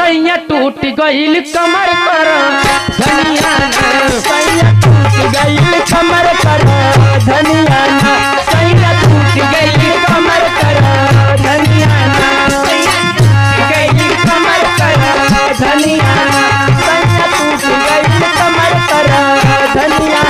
सैया टूट गईल कमर कर धनिया सैया टूट गईल कमर कर धनिया सैया टूट गईल कमर कर धनिया सैया टूट गईल कमर कर धनिया सैया टूट गईल कमर कर धनिया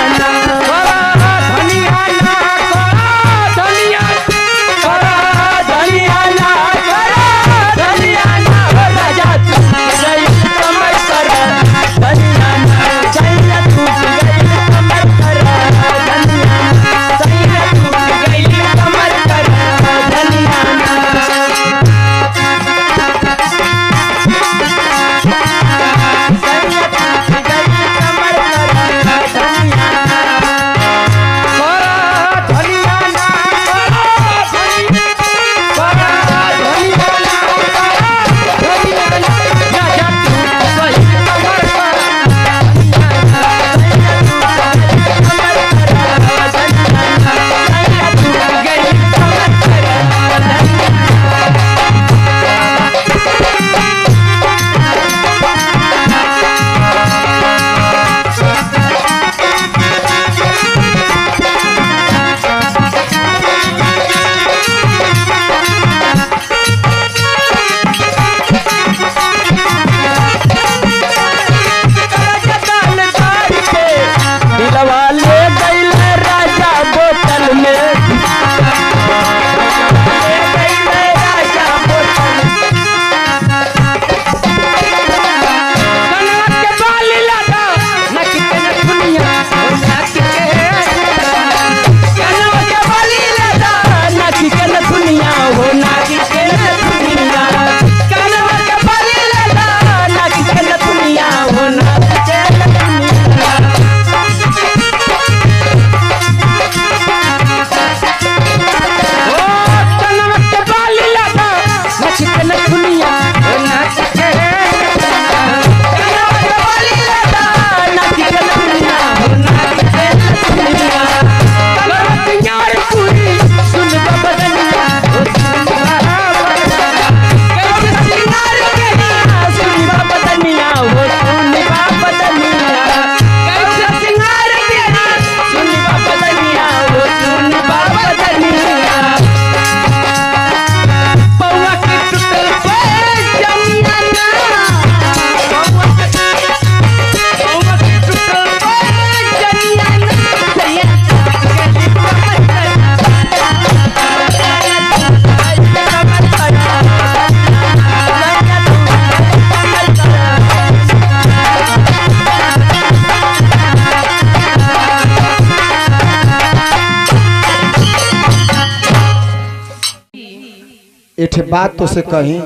एक बात तो से कही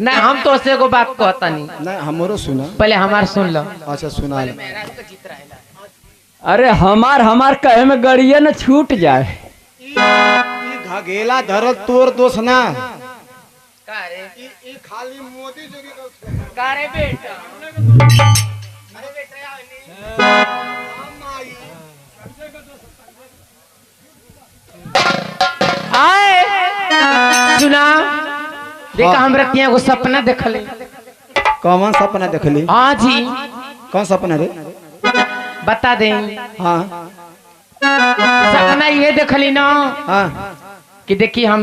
ना, हम तो से को बात कहता नहीं ना, हमरो सुना, पहले हमार सुन लो। अच्छा सुना। अरे हमार कहे में गड़िया न छूट जाए। घगेला धरल तोर दोष ना, खाली मोदी जोगी का रे बेटा। आए सुना देखा, हम रतिया को सपना देखले। कौन सपना देखली? हाँ जी। कौन सपना रे? बता दे। हाँ सपना ये देखली ना, हाँ कि देखी हम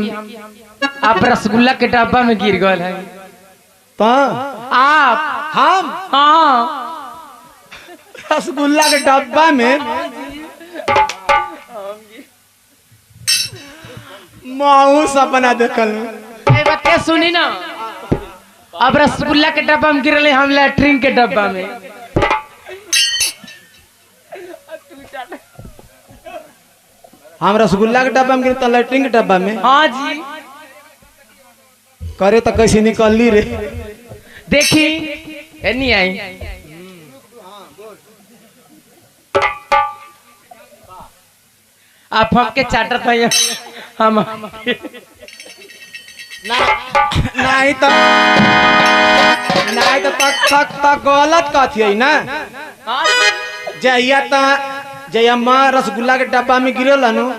आप रसगुल्ला के डब्बा में गिर गए हैं। तो आप हम हाँ रसगुल्ला के डब्बा में माऊ सपना देखल। बते सुनी ना, अब रसगुल्ला के डब्बा में गिरले, हम लैट्रिन के डब्बा में। हम रसगुल्ला के डब्बा में गिर तो लैट्रिन के डब्बा में। हाँ जी। करे तो कैसे निकलली रे? देखी नहीं आई। आप हमके चाटत है हम नहीं तो तक गलत कथी है ना। जहिया जहिया माँ रसगुल्ला के डब्बा में गिरल हनु,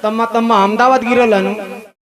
तब अहमदाबाद गिरल हनु,